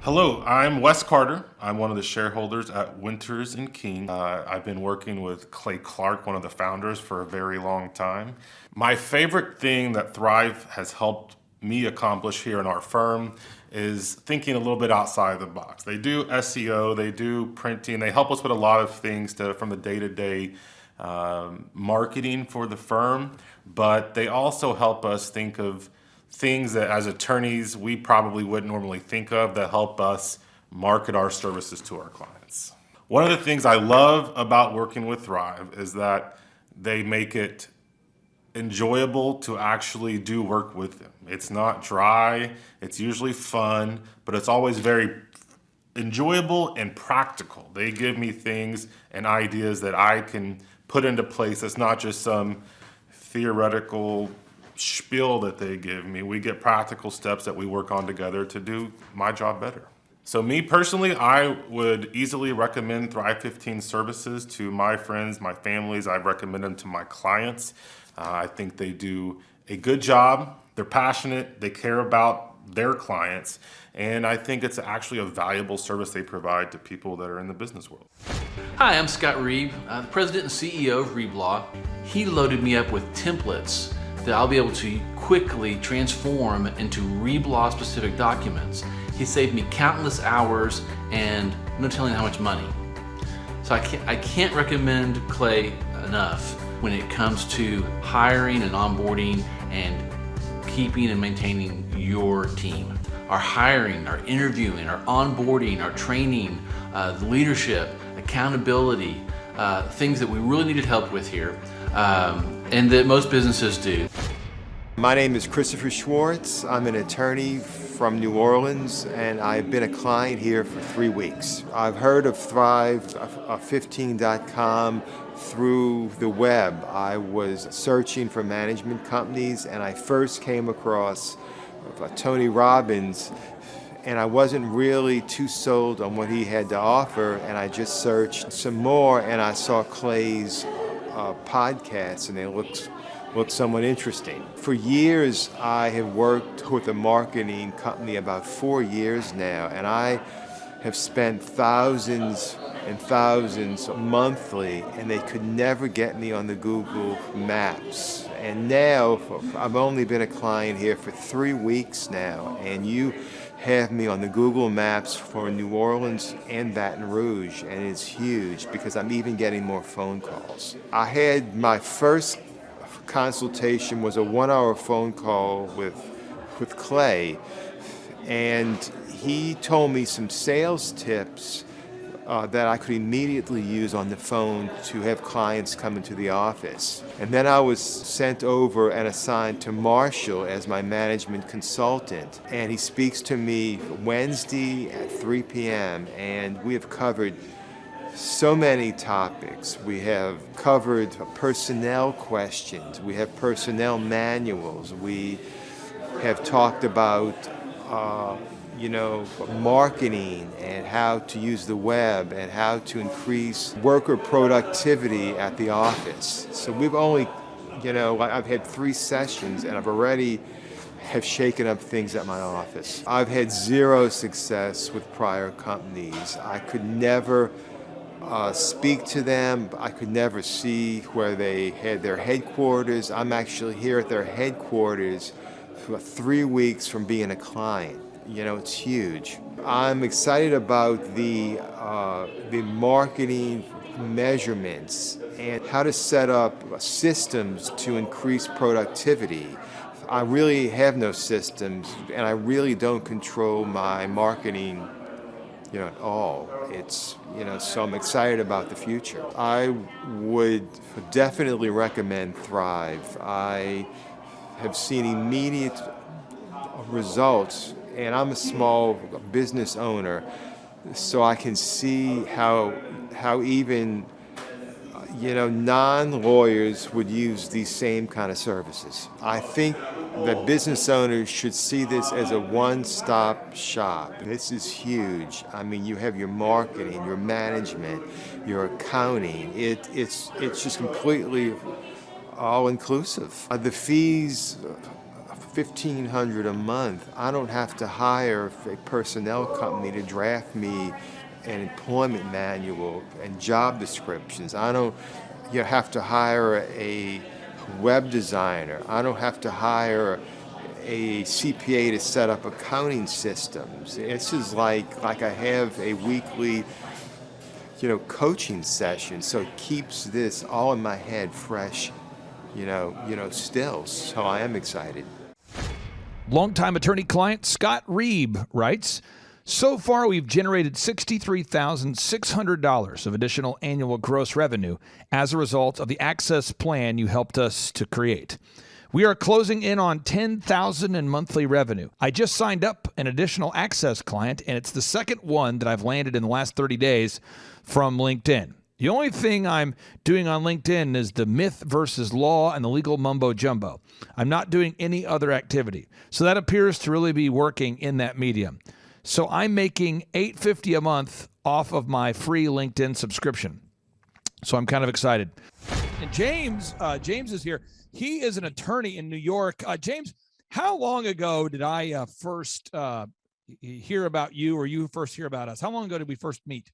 Hello, I'm Wes Carter. I'm one of the shareholders at Winters and King. I've been working with Clay Clark, one of the founders, for a very long time. My favorite thing that Thrive has helped me accomplish here in our firm is thinking a little bit outside the box. They do SEO, they do printing, they help us with a lot of things from the day-to-day marketing for the firm, but they also help us think of things that as attorneys we probably wouldn't normally think of that help us market our services to our clients. One of the things I love about working with Thrive is that they make it enjoyable to actually do work with them. It's not dry, it's usually fun, but it's always very enjoyable and practical. They give me things and ideas that I can put into place. It's not just some theoretical spiel that they give me. We get practical steps that we work on together to do my job better. So me personally, I would easily recommend Thrive 15 services to my friends, my families. I recommend them to my clients. I think they do a good job. They're passionate. They care about their clients. And I think it's actually a valuable service they provide to people that are in the business world. Hi, I'm Scott Reeb, the president and CEO of Reeb Law. He loaded me up with templates that I'll be able to quickly transform into Reeb Law specific documents. He saved me countless hours and no telling how much money. So I can't recommend Clay enough when it comes to hiring and onboarding and keeping and maintaining your team. Our hiring, our interviewing, our onboarding, our training, the leadership, accountability, things that we really needed help with here, and that most businesses do. My name is Christopher Schwartz. I'm an attorney from New Orleans, and I've been a client here for 3 weeks. I've heard of Thrive15.com through the web. I was searching for management companies, and I first came across Tony Robbins, and I wasn't really too sold on what he had to offer, and I just searched some more, and I saw Clay's podcasts, and they looked somewhat interesting. For years, I have worked with a marketing company, about 4 years now, and I have spent thousands and thousands monthly, and they could never get me on the Google Maps. And now, I've only been a client here for 3 weeks now, and you have me on the Google Maps for New Orleans and Baton Rouge, and it's huge because I'm even getting more phone calls. I had my first consultation was a 1-hour phone call with Clay, and he told me some sales tips that I could immediately use on the phone to have clients come into the office. And then I was sent over and assigned to Marshall as my management consultant. And he speaks to me Wednesday at 3 p.m. and we have covered so many topics. We have covered personnel questions. We have personnel manuals. We have talked about marketing and how to use the web and how to increase worker productivity at the office. So we've only, I've had 3 sessions and I've already have shaken up things at my office. I've had 0 success with prior companies. I could never speak to them. I could never see where they had their headquarters. I'm actually here at their headquarters for 3 weeks from being a client. It's huge. I'm excited about the marketing measurements and how to set up systems to increase productivity. I really have no systems, and I really don't control my marketing, at all. It's, so I'm excited about the future. I would definitely recommend Thrive. I have seen immediate results, and I'm a small business owner, so I can see how even non-lawyers would use these same kind of services. I think that business owners should see this as a one-stop shop. This is huge. I mean, you have your marketing, your management, your accounting. It's just completely all-inclusive. The fees $1,500 a month. I don't have to hire a personnel company to draft me an employment manual and job descriptions. I don't have to hire a web designer. I don't have to hire a CPA to set up accounting systems. This is like I have a weekly coaching session, so it keeps this all in my head fresh, still. So I am excited. Longtime attorney client Scott Reeb writes, so far we've generated $63,600 of additional annual gross revenue as a result of the Access plan you helped us to create. We are closing in on $10,000 in monthly revenue. I just signed up an additional Access client, and it's the second one that I've landed in the last 30 days from LinkedIn. The only thing I'm doing on LinkedIn is the myth versus law and the legal mumbo jumbo. I'm not doing any other activity. So that appears to really be working in that medium. So I'm making $850 a month off of my free LinkedIn subscription. So I'm kind of excited. And James is here. He is an attorney in New York. James, how long ago did I first hear about you, or you first hear about us? How long ago did we first meet?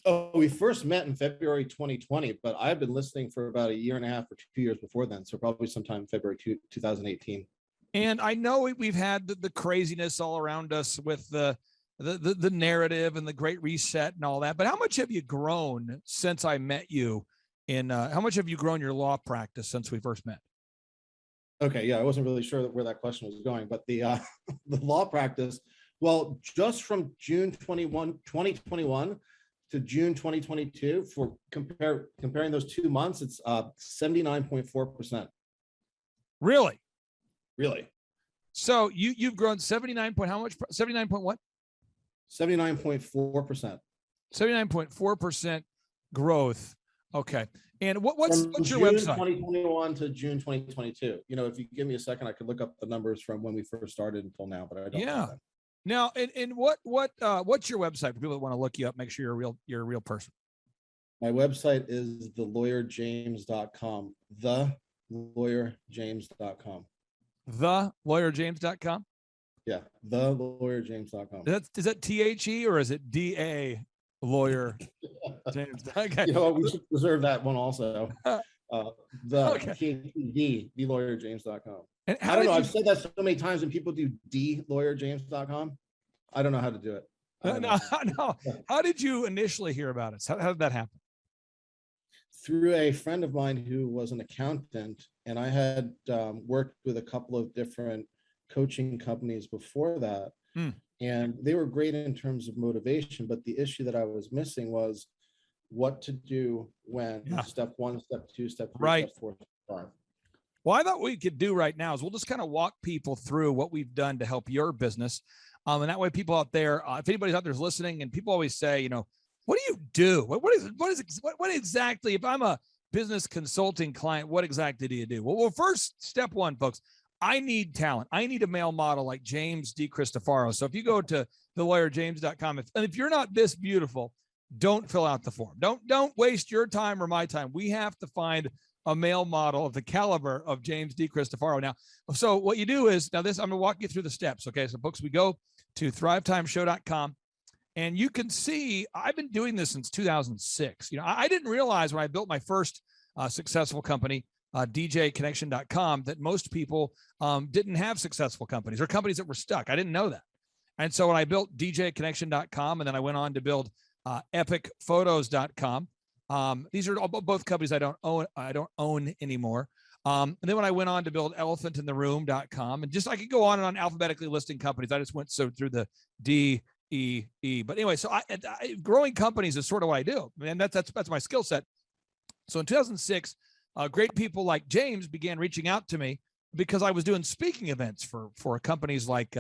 Oh, we first met in February 2020, but I've been listening for about a year and a half or 2 years before then. So probably sometime February 2018. And I know we've had the craziness all around us with the narrative and the Great Reset and all that. But how much have you grown since I met you? How much have you grown your law practice since we first met? Okay, yeah, I wasn't really sure where that question was going, but the the law practice, well, just from June 2021 to June 2022, for comparing those 2 months, it's 79.4%. Really? Really? So you've grown 79 point how much? 79 point what? 79.4%. 79.4% growth. Okay. And what's your June website? 2021 to June 2022. If you give me a second, I could look up the numbers from when we first started until now, but I don't. Yeah. Now, and what's your website for people that want to look you up, make sure you're a real person? My website is thelawyerjames.com. Thelawyerjames.com. Thelawyerjames.com? Yeah, thelawyerjames.com. Is that THE or is it DA lawyer James? Okay. We should preserve that one also. Thelawyerjames.com. And I don't know. I've said that so many times, and people do dlawyerjames.com. I don't know how to do it. No. How did you initially hear about us? How did that happen? Through a friend of mine who was an accountant, and I had worked with a couple of different coaching companies before that. And they were great in terms of motivation, but the issue that I was missing was what to do when step 1, step 2, step 3, step 4, step 5. Well, I thought what we could do right now is we'll just kind of walk people through what we've done to help your business. And that way people out there, if anybody's out there is listening, and people always say, what do you do? What exactly, if I'm a business consulting client, what exactly do you do? Well, first, step 1, folks, I need talent. I need a male model like James DiCristofaro. So if you go to thelawyerjames.com, and if you're not this beautiful, don't fill out the form. Don't waste your time or my time. We have to find a male model of the caliber of James DiCristofaro. Now, so what you do is, I'm going to walk you through the steps. Okay. So folks, we go to thrivetimeshow.com, and you can see I've been doing this since 2006. I didn't realize when I built my first successful company, djconnection.com, that most people didn't have successful companies or companies that were stuck. I didn't know that. And so when I built djconnection.com, and then I went on to build epicphotos.com, these are both companies I don't own anymore. And then when I went on to build elephantintheroom.com, and just I could go on and on alphabetically listing companies. I just went through the D, E, E. But anyway, so growing companies is sort of what I do, and that's my skill set. So in 2006, great people like James began reaching out to me because I was doing speaking events for companies like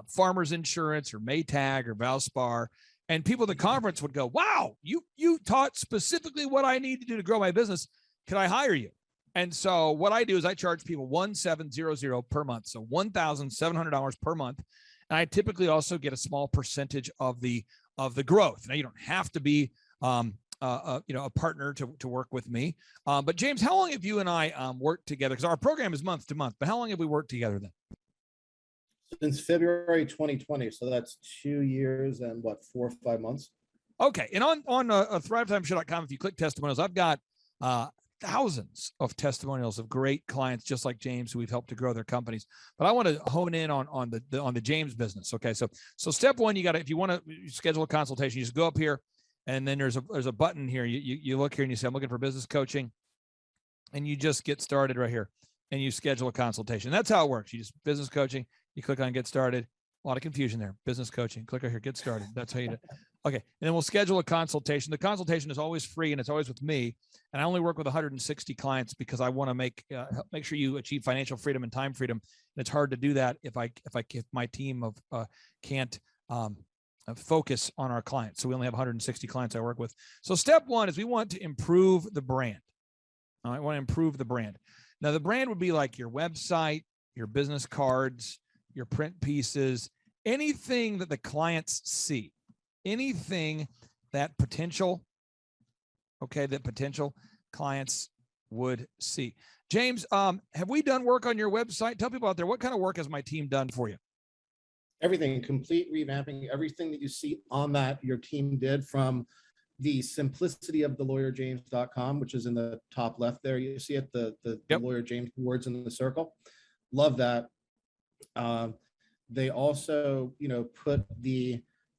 Farmers Insurance or Maytag or Valspar. And people at the conference would go, wow, you taught specifically what I need to do to grow my business. Can I hire you? And so what I do is I charge people $1,700 per month. So $1,700 per month. And I typically also get a small percentage of the growth. Now, you don't have to be a partner to work with me. But James, how long have you and I worked together? Because our program is month to month, but how long have we worked together then? Since February 2020. So that's 2 years and what, 4 or 5 months? Okay. And on thrivetimeshow.com, if you click testimonials, I've got thousands of testimonials of great clients just like James who we've helped to grow their companies. But I want to hone in on the James business. Okay. So step one, you got to, if you want to schedule a consultation, you just go up here and then there's a button here. You look here and you say, I'm looking for business coaching, and you just get started right here and you schedule a consultation. That's how it works. You just business coaching, you click on get started. A lot of confusion there. Business coaching, click right here, get started. That's how you do it. Okay. And then we'll schedule a consultation. The consultation is always free and it's always with me. And I only work with 160 clients because I want to make sure you achieve financial freedom and time freedom. And it's hard to do that if my team of can't focus on our clients. So we only have 160 clients I work with. So step one is we want to improve the brand. I want to improve the brand. Now the brand would be like your website, your business cards, your print pieces, anything that the clients see, anything that potential clients would see. James, have we done work on your website? Tell people out there, what kind of work has my team done for you? Everything, complete revamping, everything that you see on that your team did, from the simplicity of thelawyerjames.com, which is in the top left there. You see it, the Yep. Lawyer James words in the circle. Love that. They also, put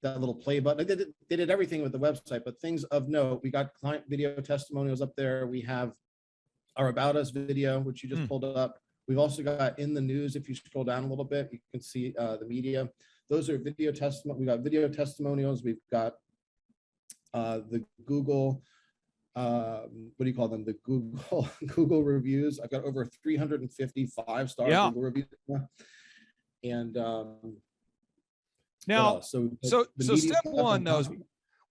that little play button. They did everything with the website, but things of note. We got client video testimonials up there. We have our About Us video, which you just pulled up. We've also got in the news. If you scroll down a little bit, you can see the media. Those are video testimonials. We got video testimonials. We've got the Google, what do you call them? The Google reviews. I've got over 350 5-star Google reviews. And now, so step one, though, is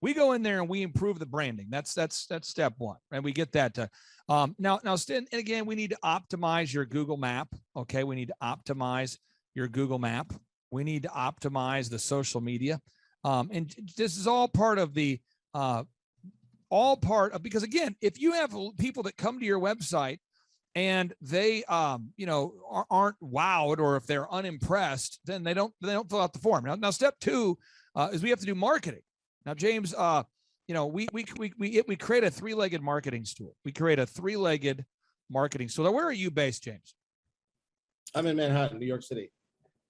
we go in there and we improve the branding. That's step one, and we get that. Now, and again, we need to optimize your Google map. Okay, we need to optimize your Google map. We need to optimize the social media, and this is all part of because again, if you have people that come to your website and they aren't wowed, or if they're unimpressed, then they don't fill out the form. Now step two is we have to do marketing. Now, James, we create a three-legged marketing stool. We create a three-legged marketing stool. Now, where are you based, James? I'm in Manhattan, New York City.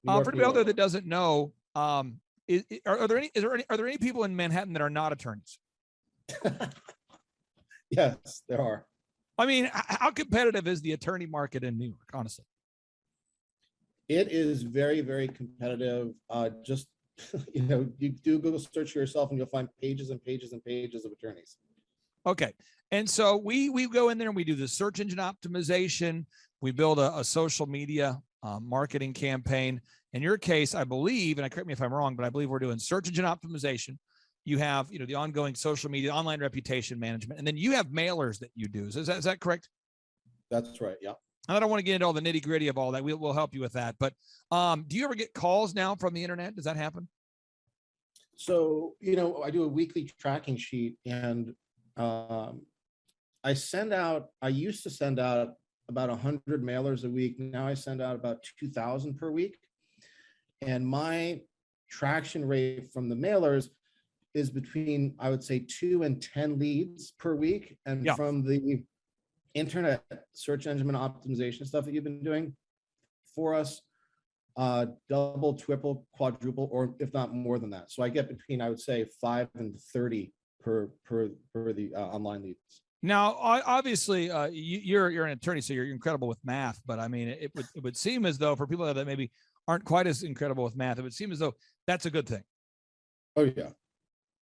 For anybody out there that doesn't know, are there any people in Manhattan that are not attorneys? Yes, there are. I mean, how competitive is the attorney market in New York, honestly? It is very, very competitive. Just, you do Google search yourself and you'll find pages and pages and pages of attorneys. Okay. And so we go in there and we do the search engine optimization. We build a social media marketing campaign. In your case, I believe, and correct me if I'm wrong, but I believe we're doing search engine optimization. You have, the ongoing social media, online reputation management, and then you have mailers that you do. Is that correct? That's right. Yeah. I don't want to get into all the nitty gritty of all that. We'll help you with that. But do you ever get calls now from the internet? Does that happen? So, I do a weekly tracking sheet, and I used to send out about 100 mailers a week. Now I send out about 2,000 per week. And my traction rate from the mailers is between, I would say, 2 and 10 leads per week. And from the internet search engine optimization stuff that you've been doing for us, double, triple, quadruple, or if not more than that. So I get between, I would say, 5 and 30 per the online leads. Now, obviously, you're an attorney, so you're incredible with math. But I mean, it would seem as though for people that maybe aren't quite as incredible with math, it would seem as though that's a good thing. Oh yeah.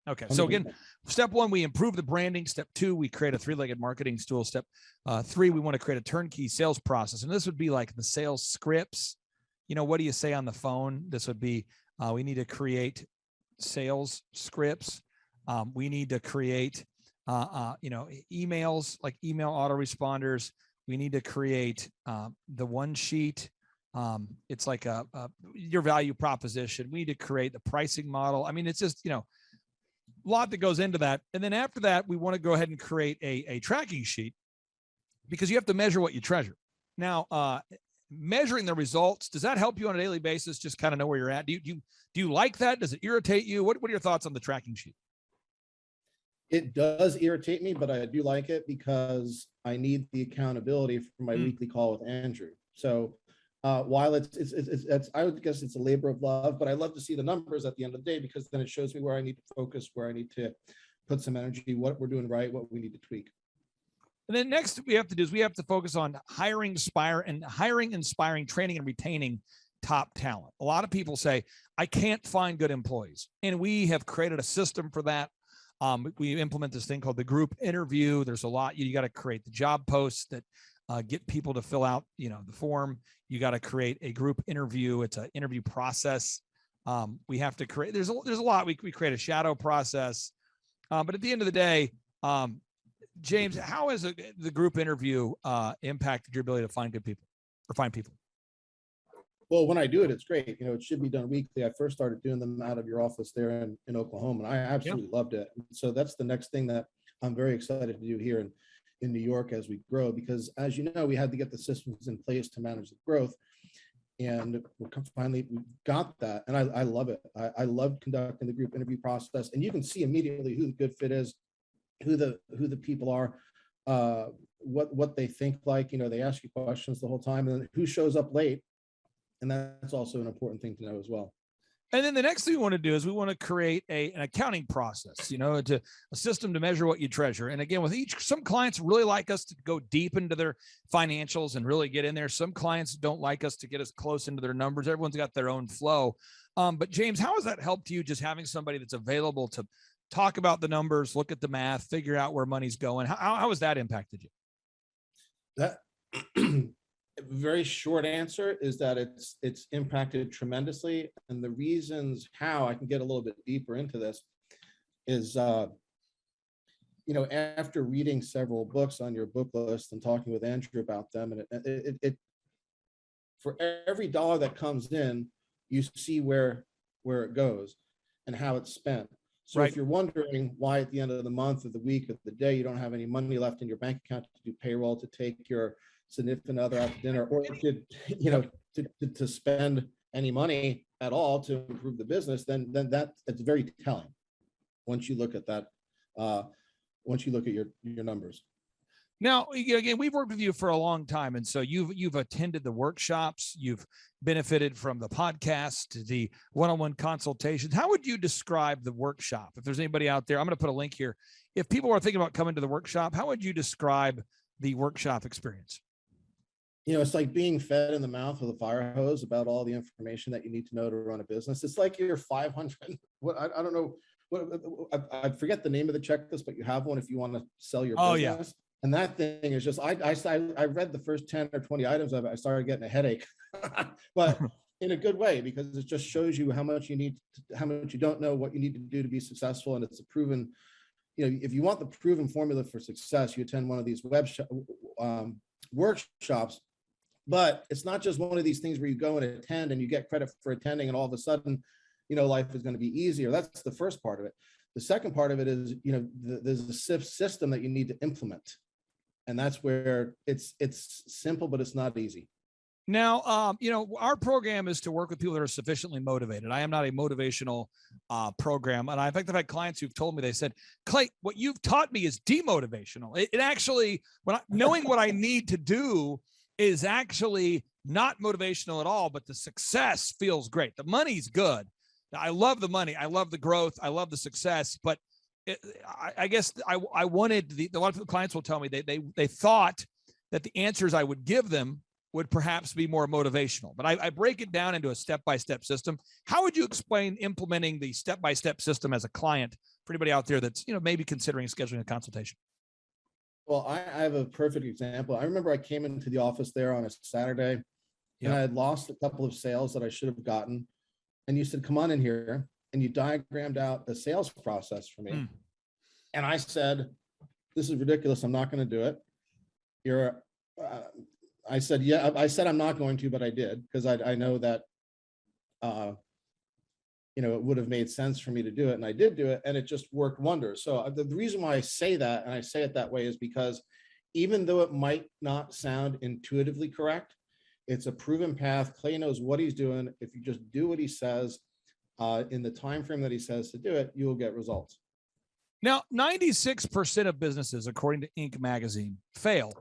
Okay. So again, step one, we improve the branding. Step two, we create a three-legged marketing stool. Step three, we want to create a turnkey sales process. And this would be like the sales scripts. What do you say on the phone? This would be, we need to create sales scripts. We need to create, emails, like email autoresponders. We need to create the one sheet. It's like your value proposition. We need to create the pricing model. I mean, it's just, lot that goes into that. And then after that, we want to go ahead and create a tracking sheet, because you have to measure what you treasure. Now, measuring the results, does that help you on a daily basis? Just kind of know where you're at. Do you like that? Does it irritate you? What are your thoughts on the tracking sheet? It does irritate me, but I do like it because I need the accountability for my weekly call with Andrew. So while it's I would guess it's a labor of love, but I love to see the numbers at the end of the day, because then it shows me where I need to focus, where I need to put some energy, what we're doing right, what we need to tweak. And then next we have to do is we have to focus on hiring, inspiring, training, and retaining top talent. A lot of people say, I can't find good employees. And we have created a system for that. We implement this thing called the group interview. There's a lot. You got to create the job posts that get people to fill out, the form. You got to create a group interview. It's an interview process. We have to create, there's a lot. We create a shadow process. But at the end of the day, James, how has the group interview impacted your ability to find good people or find people? Well, when I do it, it's great. It should be done weekly. I first started doing them out of your office there in Oklahoma, and I absolutely loved it. So that's the next thing that I'm very excited to do here in New York as we grow, because as you know, we had to get the systems in place to manage the growth. And finally we got that. And I love it. I love conducting the group interview process. And you can see immediately who the good fit is, who the people are, what they think like. They ask you questions the whole time, and then who shows up late. And that's also an important thing to know as well. And then the next thing we want to do is we want to create an accounting process, a system to measure what you treasure. And again, with some clients really like us to go deep into their financials and really get in there. Some clients don't like us to get as close into their numbers. Everyone's got their own flow. But James, how has that helped you, just having somebody that's available to talk about the numbers, look at the math, figure out where money's going? How has that impacted you? That very short answer is that it's impacted tremendously. And the reasons how I can get a little bit deeper into this is, after reading several books on your book list and talking with Andrew about them, and it for every dollar that comes in, you see where it goes and how it's spent. So If you're wondering why at the end of the month or the week or the day, you don't have any money left in your bank account to do payroll, to take your significant other out to dinner, or to spend any money at all to improve the business, then it's very telling once you look at that, once you look at your numbers. Now, again, we've worked with you for a long time, and so you've attended the workshops, you've benefited from the podcast, the one-on-one consultations. How would you describe the workshop? If there's anybody out there, I'm going to put a link here. If people are thinking about coming to the workshop, how would you describe the workshop experience? It's like being fed in the mouth with a fire hose about all the information that you need to know to run a business. It's like your 500. I don't know I forget the name of the checklist, but you have one if you want to sell your business. Yeah. And that thing is just, I read the first 10 or 20 items of it. I started getting a headache, but in a good way, because it just shows you how much you don't know, what you need to do to be successful. And it's a proven, if you want the proven formula for success, you attend one of these workshops. But it's not just one of these things where you go and attend and you get credit for attending, and all of a sudden, life is going to be easier. That's the first part of it. The second part of it is, there's a system that you need to implement. And that's where it's simple, but it's not easy. Now, our program is to work with people that are sufficiently motivated. I am not a motivational program. And in fact, I've had clients who've told me, they said, Clay, what you've taught me is demotivational. It actually, knowing what I need to do is actually not motivational at all, but the success feels great. The money's good. I love the money. I love the growth. I love the success. But I guess I wanted a lot of clients will tell me they thought that the answers I would give them would perhaps be more motivational, but I break it down into a step-by-step system. How would you explain implementing the step-by-step system as a client for anybody out there that's, maybe considering scheduling a consultation? Well, I have a perfect example. I remember I came into the office there on a Saturday, and I had lost a couple of sales that I should have gotten. And you said, come on in here. And you diagrammed out the sales process for me. And I said, this is ridiculous. I'm not going to do it. I said, yeah, I said, I'm not going to, but I did, because I know that it would have made sense for me to do it. And I did do it, and it just worked wonders. So the reason why I say that, and I say it that way, is because even though it might not sound intuitively correct, it's a proven path. Clay knows what he's doing. If you just do what he says in the time frame that he says to do it, you will get results. Now, 96% of businesses, according to Inc. magazine, fail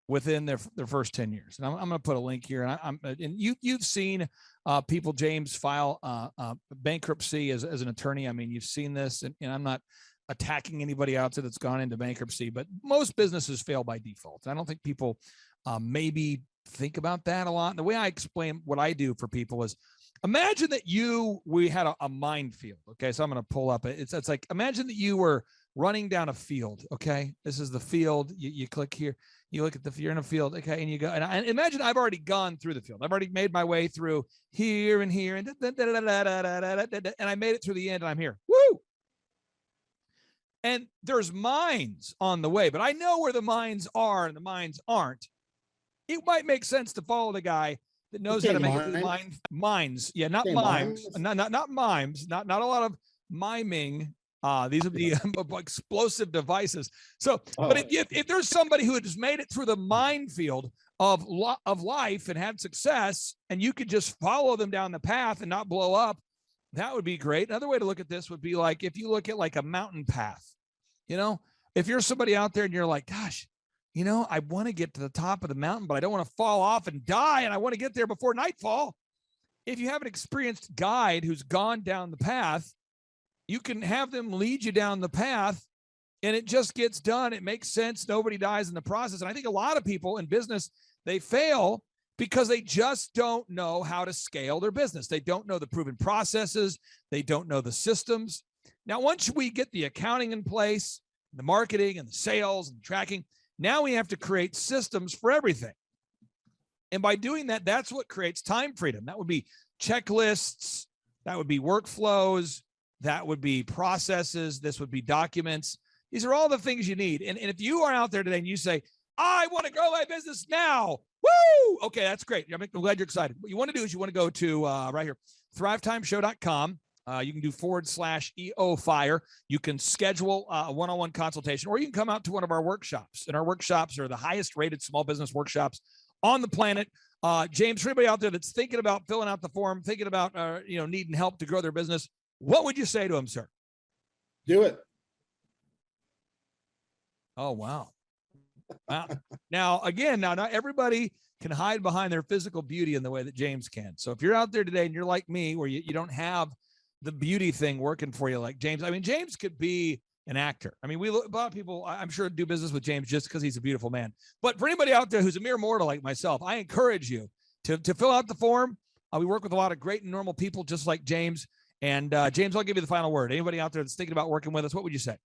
within their first 10 years. And I'm going to put a link here. And you've seen people, James, file bankruptcy as an attorney. I mean, you've seen this, and I'm not attacking anybody out there that's gone into bankruptcy, but most businesses fail by default. And I don't think people maybe think about that a lot. And the way I explain what I do for people is, imagine that we had a minefield. Okay. So I'm going to pull up it's like, imagine that you were running down a field. Okay. This is the field. You click here, you look at you're in a field. Okay. And you go, and I imagine I've already gone through the field. I've already made my way through here and here and I made it through the end, and I'm here. Woo. And there's mines on the way, but I know where the mines are and the mines aren't. It might make sense to follow the guy that knows how to make it through the mines. Yeah, not mimes. Not mimes. Not a lot of miming. These are the explosive devices. So, but if there's somebody who has made it through the minefield of life and had success, and you could just follow them down the path and not blow up, that would be great. Another way to look at this would be like, if you look at like a mountain path, if you're somebody out there and you're like, gosh, I want to get to the top of the mountain, but I don't want to fall off and die, and I want to get there before nightfall. If you have an experienced guide who's gone down the path, you can have them lead you down the path, and it just gets done. It makes sense. Nobody dies in the process. And I think a lot of people in business, they fail because they just don't know how to scale their business. They don't know the proven processes. They don't know the systems. Now, once we get the accounting in place, the marketing and the sales and tracking, now we have to create systems for everything. And by doing that, that's what creates time freedom. That would be checklists. That would be workflows. That would be processes. This would be documents. These are all the things you need. And if you are out there today and you say, I want to grow my business now. Woo! Okay, that's great. I'm glad you're excited. What you want to do is you want to go to right here, thrivetimeshow.com. You can do /EO Fire. You can schedule a one-on-one consultation, or you can come out to one of our workshops. And our workshops are the highest rated small business workshops on the planet. James, for anybody out there that's thinking about filling out the form, thinking about needing help to grow their business, what would you say to them, sir? Do it. Oh, wow. Wow. Now, not everybody can hide behind their physical beauty in the way that James can. So if you're out there today and you're like me, where you don't have the beauty thing working for you like James, I mean, James could be an actor. I mean, a lot of people, I'm sure, do business with James just because he's a beautiful man. But for anybody out there who's a mere mortal like myself, I encourage you to fill out the form. We work with a lot of great and normal people just like James. And James, I'll give you the final word. Anybody out there that's thinking about working with us, what would you say?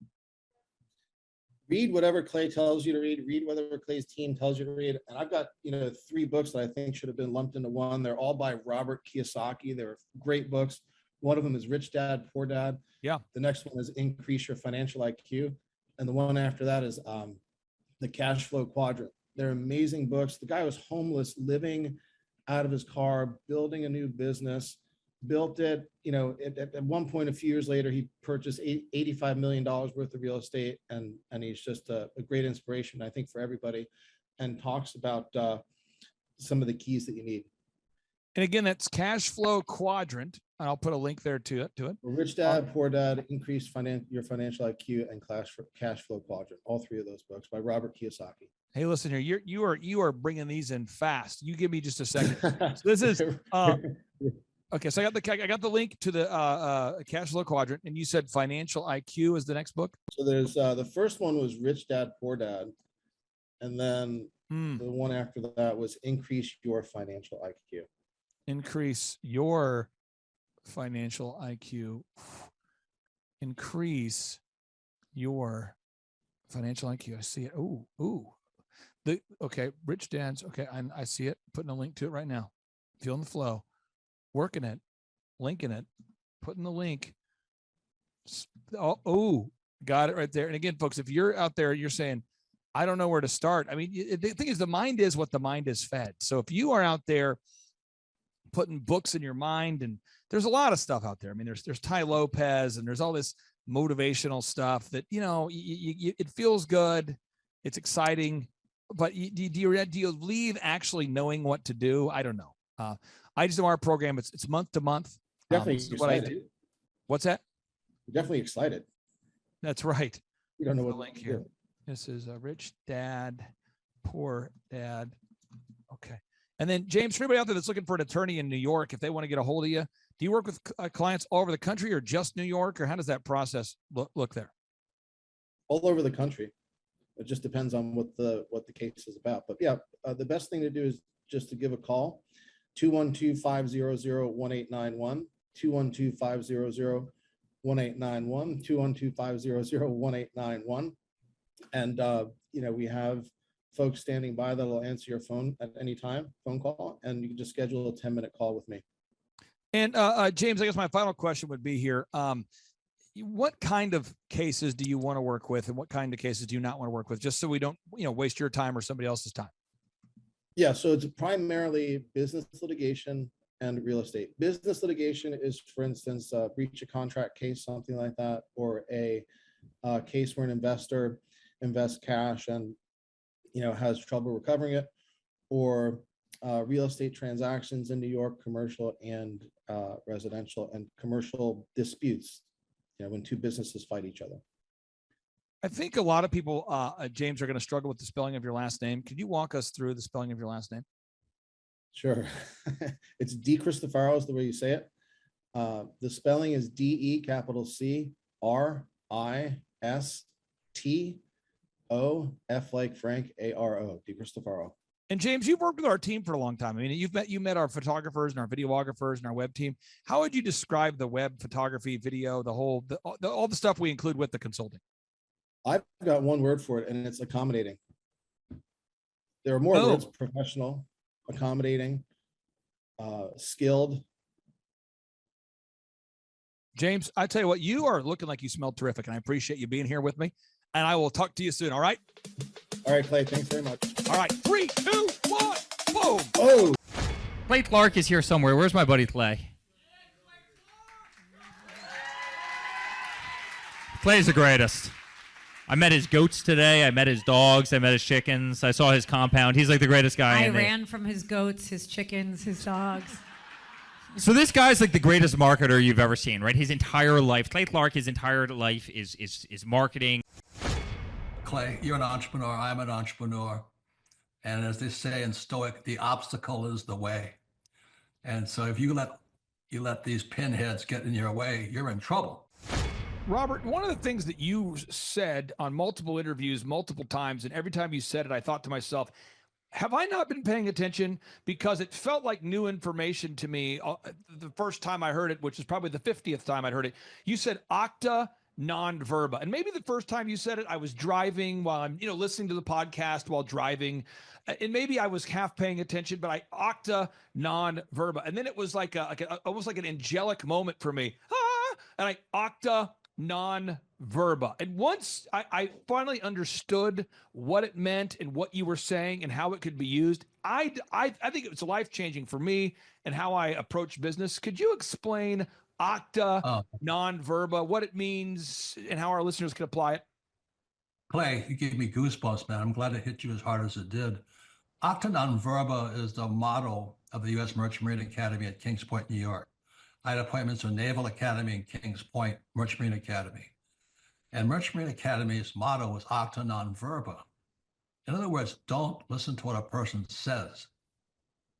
Read whatever Clay tells you to read. Read whatever Clay's team tells you to read. And I've got 3 books that I think should have been lumped into one. They're all by Robert Kiyosaki. They're great books. One of them is Rich Dad, Poor Dad. Yeah. The next one is Increase Your Financial IQ. And the one after that is The Cash Flow Quadrant. They're amazing books. The guy was homeless, living out of his car, building a new business, built it. At one point, a few years later, he purchased $85 million worth of real estate. And he's just a great inspiration, I think, for everybody, and talks about some of the keys that you need. And again, that's Cash Flow Quadrant. And I'll put a link there to it. Rich Dad, Poor Dad, Increase Your Financial IQ, and Cash Flow Quadrant. All 3 of those books by Robert Kiyosaki. Hey, listen here. You are bringing these in fast. You give me just a second. So this is okay. So I got the link to the Cash Flow Quadrant, and you said Financial IQ is the next book. So there's the first one was Rich Dad, Poor Dad, and then the one after that was Increase Your Financial IQ. Increase your financial IQ. Increase your financial IQ. I see it. Ooh. Rich Dad's. Okay, I see it. Putting a link to it right now. Feeling the flow. Working it. Linking it. Putting the link. Oh, got it right there. And again, folks, if you're out there, you're saying, I don't know where to start. I mean, the thing is, the mind is what the mind is fed. So if you are out there putting books in your mind. And there's a lot of stuff out there. I mean, there's Ty Lopez, and there's all this motivational stuff that, it feels good. It's exciting, but do you leave actually knowing what to do? I don't know. I just know our program, it's month to month. Definitely this is what I do. What's that? Definitely excited. That's right. You don't know what the link here. This is a rich dad, poor dad. Okay. And then James, for anybody out there that's looking for an attorney in New York, if they want to get a hold of you, do you work with clients all over the country or just New York, or how does that process look there? All over the country. It just depends on what the case is about. But yeah, the best thing to do is just to give a call, 212-500-1891, 212-500-1891, 212-500-1891. And, we have folks standing by that will answer your phone at any time, phone call, and you can just schedule a 10-minute call with me. And James, I guess my final question would be here. What kind of cases do you want to work with, and what kind of cases do you not want to work with, just so we don't, waste your time or somebody else's time? Yeah, so it's primarily business litigation and real estate. Business litigation is, for instance, a breach of contract case, something like that, or a case where an investor invests cash and has trouble recovering it, or real estate transactions in New York, commercial and residential, and commercial disputes, when two businesses fight each other. I think a lot of people, James, are going to struggle with the spelling of your last name. Could you walk us through the spelling of your last name? Sure. It's D. Cristofaro is the way you say it. The spelling is DE capital CRISTO F like Frank ARO, D. Cristofaro. And James, you've worked with our team for a long time. I mean, you met our photographers and our videographers and our web team. How would you describe the web photography, video, all the stuff we include with the consulting? I've got one word for it, and it's accommodating. There are more words: professional, accommodating, skilled. James, I tell you what, you are looking like you smell terrific, and I appreciate you being here with me. And I will talk to you soon. All right. All right, Clay. Thanks very much. All right. 3, 2, 1. Boom. Oh. Clay Clark is here somewhere. Where's my buddy Clay? Clay's the greatest. I met his goats today. I met his dogs. I met his chickens. I saw his compound. He's like the greatest guy. I ran from his goats, his chickens, his dogs. So this guy's like the greatest marketer you've ever seen, right? His entire life, Clay Clark, his entire life is marketing. Clay, you're an entrepreneur. I'm an entrepreneur. And as they say in Stoic, the obstacle is the way. And so if you let these pinheads get in your way, you're in trouble. Robert, one of the things that you said on multiple interviews, multiple times, and every time you said it, I thought to myself, have I not been paying attention? Because it felt like new information to me the first time I heard it, which is probably the 50th time I'd heard it. You said octa non verba. And maybe the first time you said it, I was driving while I'm, listening to the podcast while driving. And maybe I was half paying attention, but I octa non verba. And then it was like almost like an angelic moment for me. And I octa non verba. And once I finally understood what it meant and what you were saying and how it could be used, I think it was life-changing for me and how I approach business. Could you explain octa non verba, what it means and how our listeners can apply it? Clay, you gave me goosebumps, man. I'm glad it hit you as hard as it did. Octa non verba is the motto of the U.S. Merchant Marine Academy at Kings Point, New York. I had appointments with Naval Academy and Kings Point Merchant Marine Academy. And Merchant Marine Academy's motto was octa non verba. In other words, don't listen to what a person says.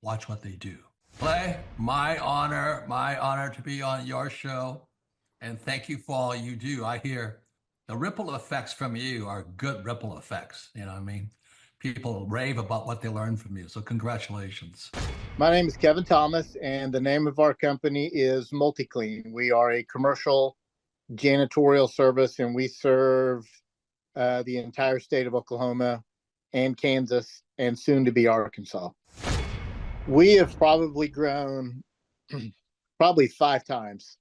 Watch what they do. Clay, my honor to be on your show. And thank you for all you do. I hear the ripple effects from you are good ripple effects. You know what I mean? People rave about what they learned from you. So congratulations. My name is Kevin Thomas, and the name of our company is MultiClean. We are a commercial janitorial service, and we serve the entire state of Oklahoma and Kansas and soon to be Arkansas. We have probably grown probably 5 times.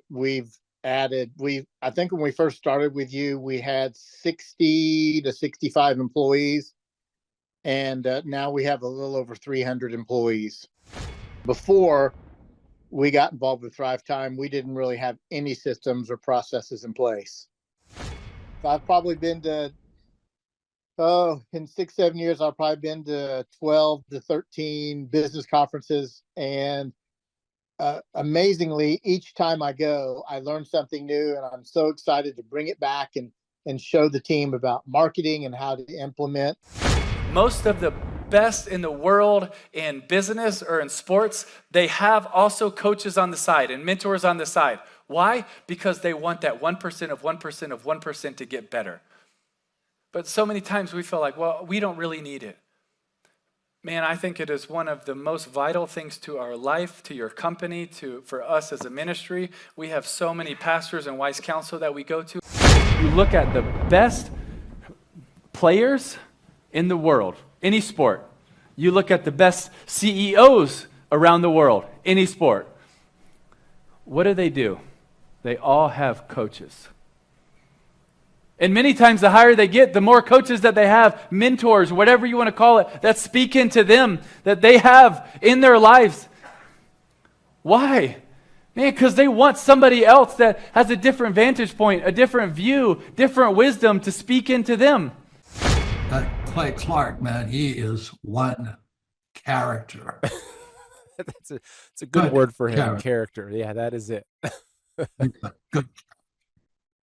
We've added, I think when we first started with you, we had 60 to 65 employees. And now we have a little over 300 employees. Before we got involved with Thrivetime, we didn't really have any systems or processes in place. So I've probably been to, in 6-7 years, I've probably been to 12 to 13 business conferences. And amazingly, each time I go, I learn something new, and I'm so excited to bring it back and show the team about marketing and how to implement. Most of the best in the world in business or in sports, they have also coaches on the side and mentors on the side. Why? Because they want that 1% of 1% of 1% to get better. But so many times we feel like, well, we don't really need it. Man, I think it is one of the most vital things to our life, to your company, for us as a ministry. We have so many pastors and wise counsel that we go to. You look at the best players in the world, any sport. You look at the best CEOs around the world, any sport. What do? They all have coaches. And many times the higher they get, the more coaches that they have, mentors, whatever you want to call it, that speak into them, that they have in their lives. Why? Man, because they want somebody else that has a different vantage point, a different view, different wisdom to speak into them. Clay Clark, man, he is one character. It's a good word for him, character. Yeah, that is it. Good,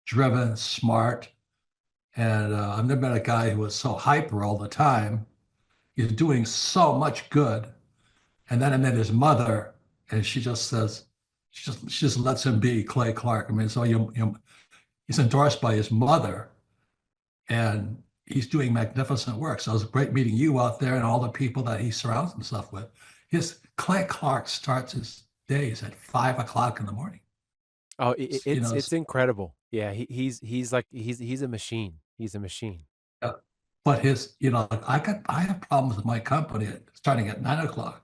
driven, smart, and I've never met a guy who was so hyper all the time. He's doing so much good, and then I met his mother, and she just says, she just lets him be Clay Clark. I mean, so he's endorsed by his mother, and he's doing magnificent work. So it was great meeting you out there and all the people that he surrounds himself with. Clay Clark starts his days at 5 o'clock in the morning. Oh, it's incredible. Yeah, he's a machine. He's a machine. But I have problems with my company starting at 9 o'clock.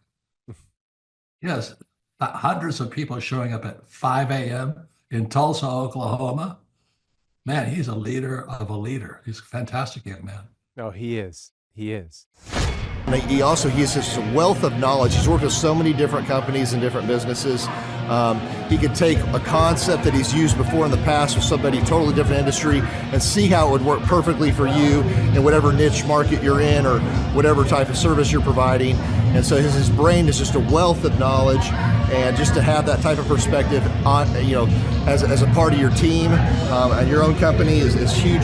Yes, hundreds of people showing up at 5 a.m. in Tulsa, Oklahoma. Man, he's a leader of a leader. He's a fantastic young man. Oh, he is. He is. He has this wealth of knowledge. He's worked with so many different companies and different businesses. He could take a concept that he's used before in the past with somebody totally different industry and see how it would work perfectly for you in whatever niche market you're in or whatever type of service you're providing. And so his brain is just a wealth of knowledge, and just to have that type of perspective on, as a part of your team and your own company is huge,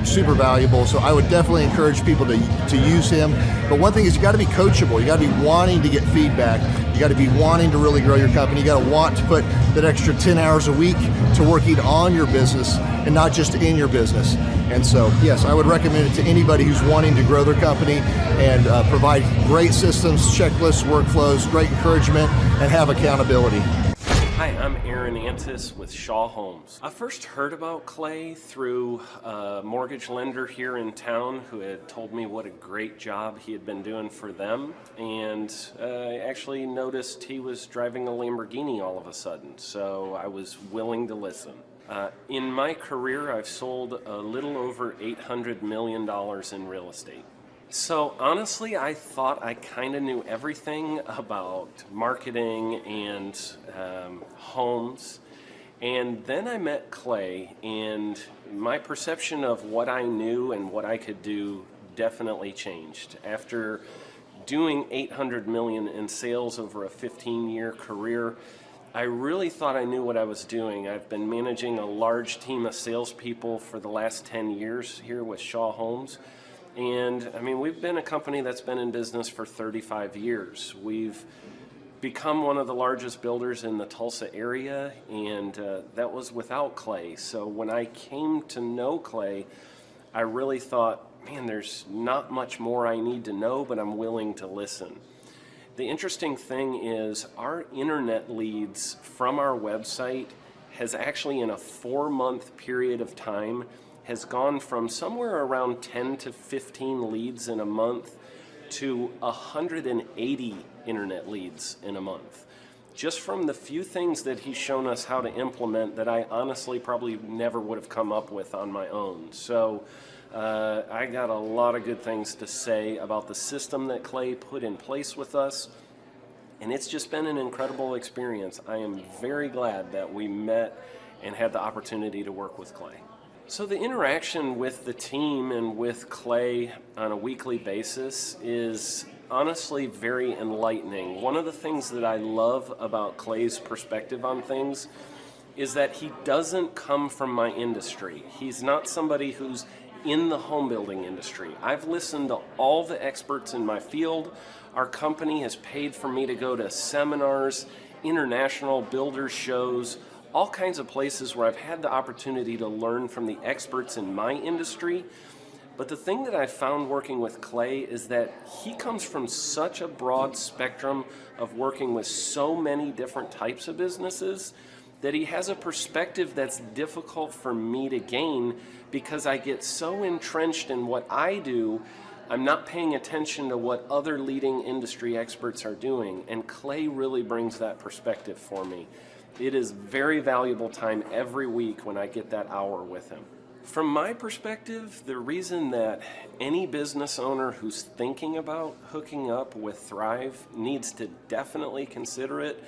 super valuable. So I would definitely encourage people to use him. But one thing is, you got to be coachable. You got to be wanting to get feedback. You got to be wanting to really grow your company. You got to want to put that extra 10 hours a week to working on your business and not just in your business. And so, yes, I would recommend it to anybody who's wanting to grow their company and provide great systems, checklists, workflows, great encouragement, and have accountability. Hi, I'm Aaron Antis with Shaw Homes. I first heard about Clay through a mortgage lender here in town who had told me what a great job he had been doing for them, and I actually noticed he was driving a Lamborghini all of a sudden, so I was willing to listen. In my career, I've sold a little over $800 million in real estate. So honestly, I thought I kind of knew everything about marketing and homes. And then I met Clay, and my perception of what I knew and what I could do definitely changed. After doing $800 million in sales over a 15-year career, I really thought I knew what I was doing. I've been managing a large team of salespeople for the last 10 years here with Shaw Homes. And I mean, we've been a company that's been in business for 35 years. We've become one of the largest builders in the Tulsa area, and that was without Clay. So when I came to know Clay, I really thought, man, there's not much more I need to know, but I'm willing to listen. The interesting thing is our internet leads from our website has actually, in a 4-month period of time, has gone from somewhere around 10 to 15 leads in a month to 180 internet leads in a month. Just from the few things that he's shown us how to implement that I honestly probably never would have come up with on my own. So I got a lot of good things to say about the system that Clay put in place with us. And it's just been an incredible experience. I am very glad that we met and had the opportunity to work with Clay. So the interaction with the team and with Clay on a weekly basis is honestly very enlightening. One of the things that I love about Clay's perspective on things is that he doesn't come from my industry. He's not somebody who's in the home building industry. I've listened to all the experts in my field. Our company has paid for me to go to seminars, international builders shows, all kinds of places where I've had the opportunity to learn from the experts in my industry. But the thing that I found working with Clay is that he comes from such a broad spectrum of working with so many different types of businesses that he has a perspective that's difficult for me to gain because I get so entrenched in what I do, I'm not paying attention to what other leading industry experts are doing. And Clay really brings that perspective for me. It is very valuable time every week when I get that hour with him. From my perspective, the reason that any business owner who's thinking about hooking up with Thrive needs to definitely consider it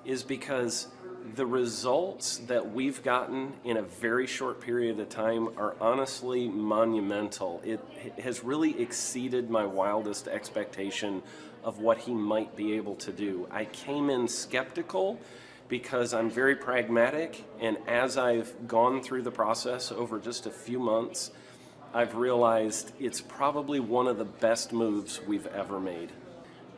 is because the results that we've gotten in a very short period of time are honestly monumental. It has really exceeded my wildest expectation of what he might be able to do. I came in skeptical because I'm very pragmatic, and as I've gone through the process over just a few months, I've realized it's probably one of the best moves we've ever made.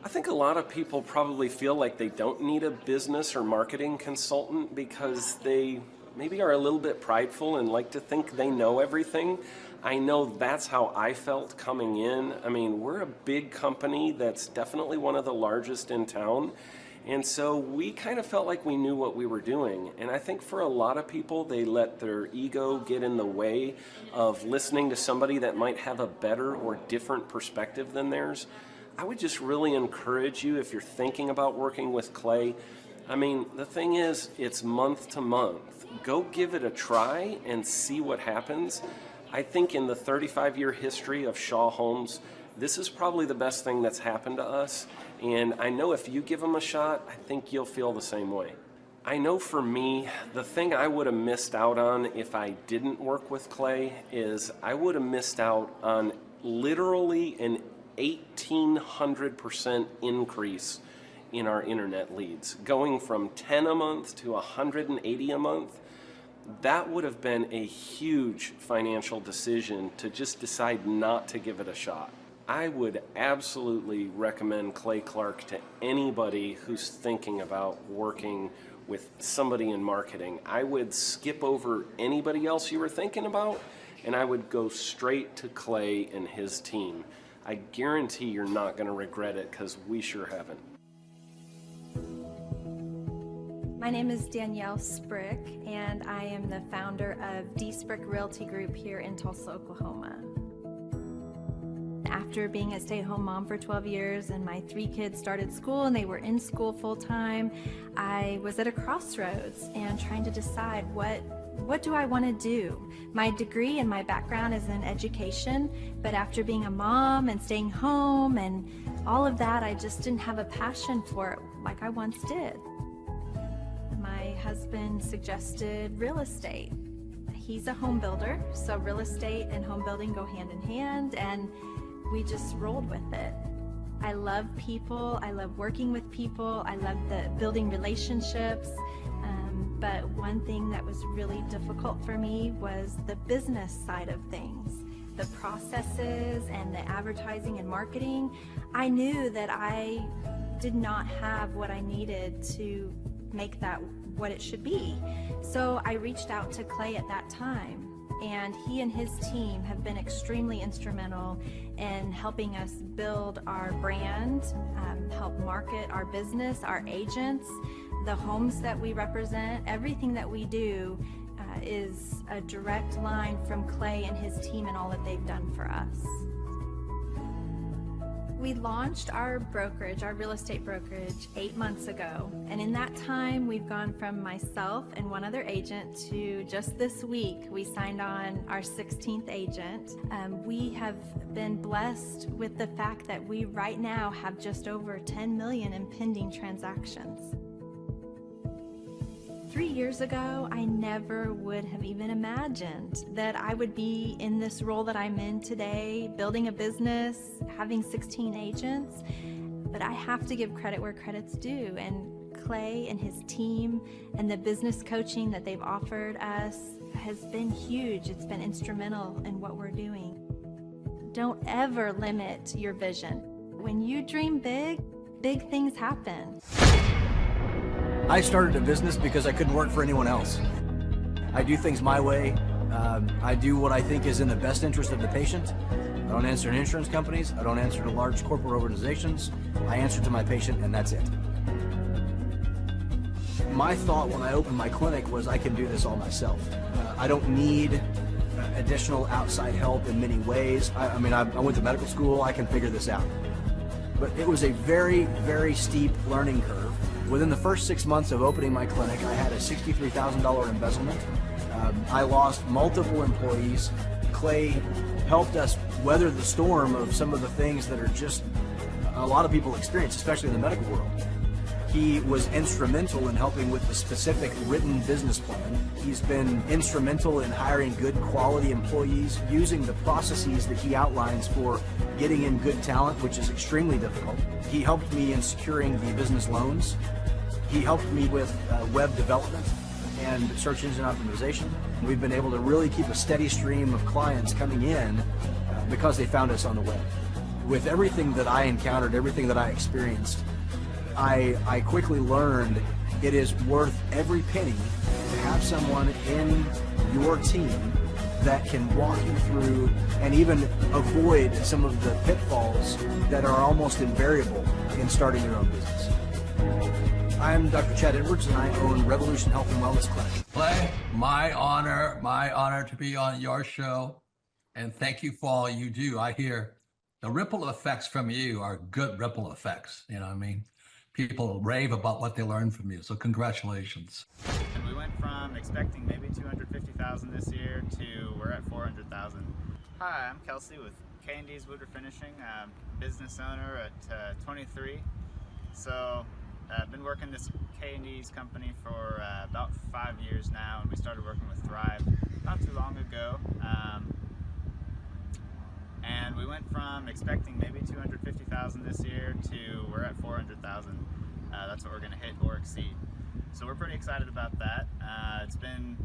I think a lot of people probably feel like they don't need a business or marketing consultant because they maybe are a little bit prideful and like to think they know everything. I know that's how I felt coming in. I mean, we're a big company that's definitely one of the largest in town. And so we kind of felt like we knew what we were doing. And I think for a lot of people, they let their ego get in the way of listening to somebody that might have a better or different perspective than theirs. I would just really encourage you, if you're thinking about working with Clay, I mean, the thing is, it's month to month. Go give it a try and see what happens. I think in the 35-year history of Shaw Homes, this is probably the best thing that's happened to us. And I know if you give them a shot, I think you'll feel the same way. I know for me, the thing I would have missed out on if I didn't work with Clay is I would have missed out on literally an 1,800% increase in our internet leads. Going from 10 a month to 180 a month, that would have been a huge financial decision to just decide not to give it a shot. I would absolutely recommend Clay Clark to anybody who's thinking about working with somebody in marketing. I would skip over anybody else you were thinking about, and I would go straight to Clay and his team. I guarantee you're not going to regret it because we sure haven't. My name is Danielle Sprick, and I am the founder of D Sprick Realty Group here in Tulsa, Oklahoma. After being a stay-at-home mom for 12 years and my 3 kids started school and they were in school full-time, I was at a crossroads and trying to decide what do I want to do? My degree and my background is in education, but after being a mom and staying home and all of that, I just didn't have a passion for it like I once did. My husband suggested real estate. He's a home builder, so real estate and home building go hand in hand, and we just rolled with it. I love people, I love working with people, I love building relationships. But one thing that was really difficult for me was the business side of things, the processes and the advertising and marketing. I knew that I did not have what I needed to make that what it should be. So I reached out to Clay at that time, and he and his team have been extremely instrumental in helping us build our brand, help market our business, our agents, the homes that we represent. Everything that we do is a direct line from Clay and his team and all that they've done for us. We launched our brokerage, our real estate brokerage, 8 months ago. And in that time, we've gone from myself and one other agent to just this week, we signed on our 16th agent. We have been blessed with the fact that we right now have just over 10 million in pending transactions. 3 years ago, I never would have even imagined that I would be in this role that I'm in today, building a business, having 16 agents. But I have to give credit where credit's due. And Clay and his team and the business coaching that they've offered us has been huge. It's been instrumental in what we're doing. Don't ever limit your vision. When you dream big, big things happen. I started a business because I couldn't work for anyone else. I do things my way. I do what I think is in the best interest of the patient. I don't answer to insurance companies. I don't answer to large corporate organizations. I answer to my patient, and that's it. My thought when I opened my clinic was I can do this all myself. I don't need additional outside help in many ways. I went to medical school. I can figure this out. But it was a very, very steep learning curve. Within the first 6 months of opening my clinic, I had a $63,000 embezzlement. I lost multiple employees. Clay helped us weather the storm of some of the things that are just a lot of people experience, especially in the medical world. He was instrumental in helping with the specific written business plan. He's been instrumental in hiring good quality employees, using the processes that he outlines for getting in good talent, which is extremely difficult. He helped me in securing the business loans. He helped me with web development and search engine optimization. We've been able to really keep a steady stream of clients coming in because they found us on the web. With everything that I encountered, everything that I experienced, I quickly learned it is worth every penny to have someone in your team that can walk you through and even avoid some of the pitfalls that are almost invariable in starting your own business. I'm Dr. Chad Edwards, and I own Revolution Health and Wellness Clinic. Clay, my honor to be on your show, and thank you for all you do. I hear the ripple effects from you are good ripple effects, you know what I mean? People rave about what they learned from you, so congratulations. And we went from expecting maybe 250,000 this year to we're at 400,000. Hi, I'm Kelsey with K&D's Woodward Finishing. I'm business owner at 23. So I've been working this K&D's company for about 5 years now, and we started working with Thrive not too long ago. And we went from expecting maybe 250,000 this year to we're at 400,000. That's what we're going to hit or exceed. So we're pretty excited about that. It's been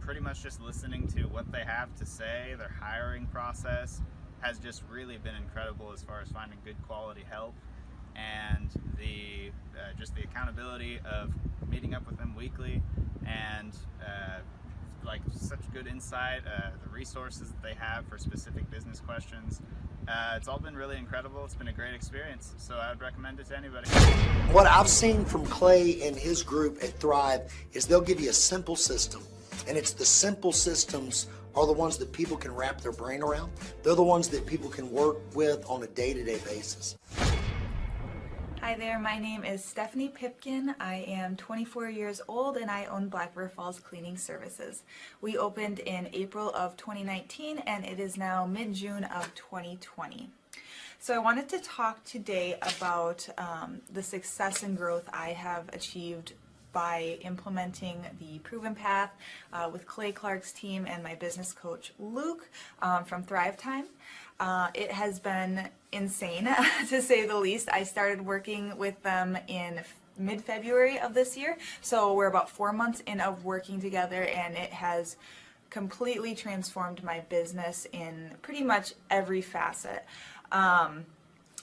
pretty much just listening to what they have to say. Their hiring process has just really been incredible as far as finding good quality help, and the just the accountability of meeting up with them weekly, and like such good insight, the resources that they have for specific business questions. It's all been really incredible. It's been a great experience, so I would recommend it to anybody. What I've seen from Clay and his group at Thrive is they'll give you a simple system, and it's the simple systems are the ones that people can wrap their brain around. They're the ones that people can work with on a day-to-day basis. Hi there, my name is Stephanie Pipkin. I am 24 years old and I own Black River Falls Cleaning Services. We opened in April of 2019 and it is now mid-June of 2020. So I wanted to talk today about the success and growth I have achieved by implementing the Proven Path with Clay Clark's team and my business coach Luke from Thrivetime. It has been insane to say the least. I started working with them in mid-February of this year, so we're about 4 months in of working together, and it has completely transformed my business in pretty much every facet.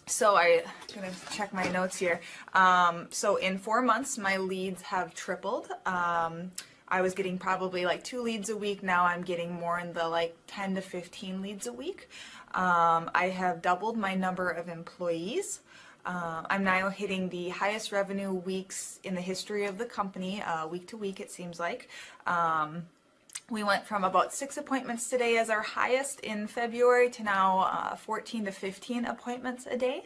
So I'm gonna check my notes here. So in 4 months, my leads have tripled. I was getting probably like 2 leads a week. Now I'm getting more in the like 10 to 15 leads a week. I have doubled my number of employees. I'm now hitting the highest revenue weeks in the history of the company, week to week it seems like. We went from about 6 appointments today as our highest in February to now 14 to 15 appointments a day.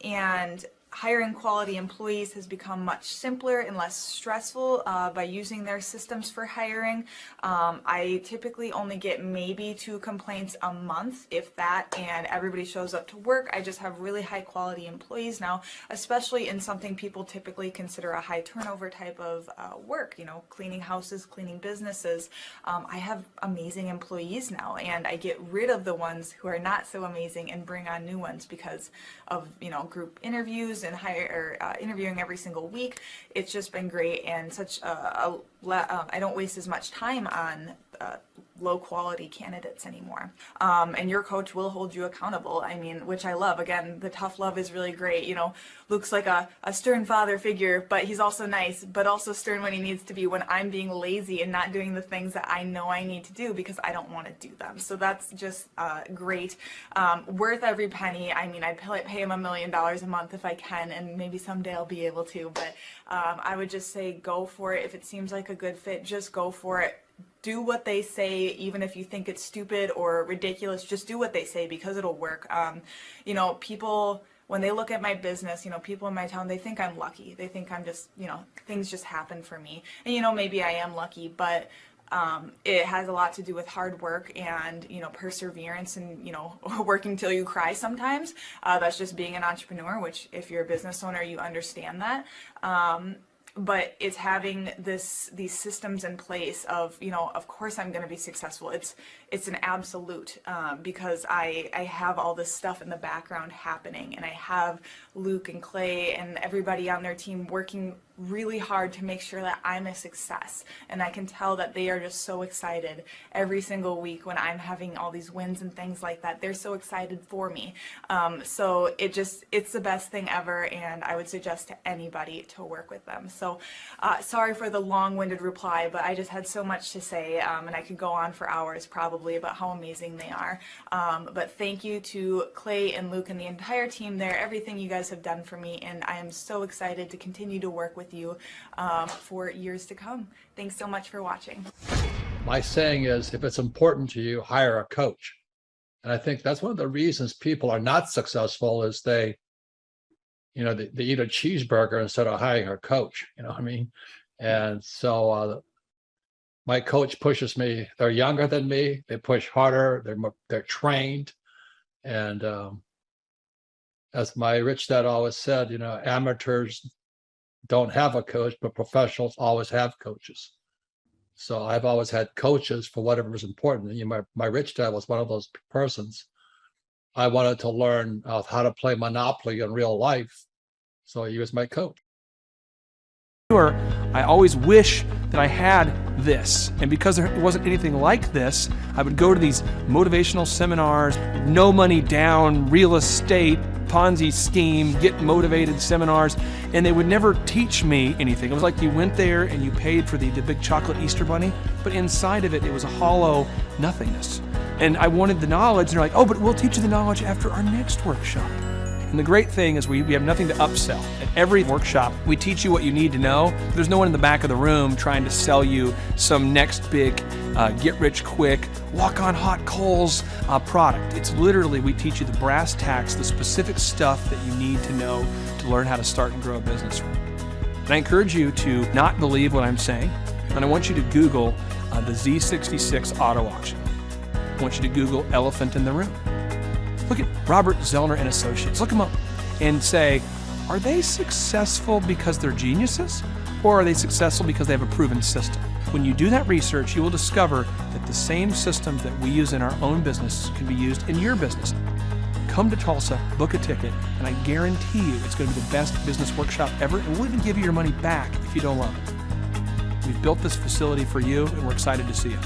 And hiring quality employees has become much simpler and less stressful by using their systems for hiring. I typically only get maybe 2 complaints a month, if that, and everybody shows up to work. I just have really high quality employees now, especially in something people typically consider a high turnover type of work, you know, cleaning houses, cleaning businesses. I have amazing employees now, and I get rid of the ones who are not so amazing and bring on new ones because of, you know, group interviews and interviewing every single week. It's just been great, and such I don't waste as much time on low quality candidates anymore. And your coach will hold you accountable. I mean, which I love. Again, the tough love is really great. You know, Luke's like a stern father figure, but he's also nice, but also stern when he needs to be, when I'm being lazy and not doing the things that I know I need to do because I don't want to do them. So that's just great. Worth every penny. I mean, I'd pay him $1 million a month if I can, and maybe someday I'll be able to, but I would just say go for it. If it seems like a good fit, just go for it. Do what they say, even if you think it's stupid or ridiculous, just do what they say because it'll work. You know, people, when they look at my business, you know, people in my town, they think I'm lucky. They think I'm just, you know, things just happen for me. And, you know, maybe I am lucky, but it has a lot to do with hard work and, you know, perseverance and, you know, working till you cry sometimes. That's just being an entrepreneur, which if you're a business owner, you understand that. But it's having these systems in place of, you know, of course I'm going to be successful. It's an absolute because I have all this stuff in the background happening, and I have Luke and Clay and everybody on their team working really hard to make sure that I'm a success. And I can tell that they are just so excited every single week when I'm having all these wins and things like that. They're so excited for me. So it's the best thing ever, and I would suggest to anybody to work with them. So sorry for the long-winded reply, but I just had so much to say, and I could go on for hours probably about how amazing they are. But thank you to Clay and Luke and the entire team there, everything you guys have done for me, and I am so excited to continue to work with you for years to come. Thanks so much for watching. My saying is, if it's important to you, hire a coach. And I think that's one of the reasons people are not successful is they eat a cheeseburger instead of hiring a coach, you know what I mean? And so my coach pushes me. They're younger than me. They push harder. They're trained. And as my rich dad always said, you know, amateurs don't have a coach, but professionals always have coaches. So I've always had coaches for whatever is important. You know, my rich dad was one of those persons. I wanted to learn how to play Monopoly in real life, so he was my coach. I always wish that I had this, and because there wasn't anything like this, I would go to these motivational seminars, no money down, real estate, Ponzi scheme, get motivated seminars, and they would never teach me anything. It was like you went there and you paid for the big chocolate Easter bunny, but inside of it, it was a hollow nothingness. And I wanted the knowledge, and they're like, oh, but we'll teach you the knowledge after our next workshop. And the great thing is we have nothing to upsell. At every workshop, we teach you what you need to know. There's no one in the back of the room trying to sell you some next big get-rich-quick, walk-on-hot coals product. It's literally, we teach you the brass tacks, the specific stuff that you need to know to learn how to start and grow a business. And I encourage you to not believe what I'm saying, and I want you to Google the Z66 auto auction. I want you to Google elephant in the room. Look at Robert Zellner and Associates. Look them up and say, are they successful because they're geniuses, or are they successful because they have a proven system? When you do that research, you will discover that the same systems that we use in our own business can be used in your business. Come to Tulsa, book a ticket, and I guarantee you it's going to be the best business workshop ever, and we'll even give you your money back if you don't love it. We've built this facility for you, and we're excited to see you.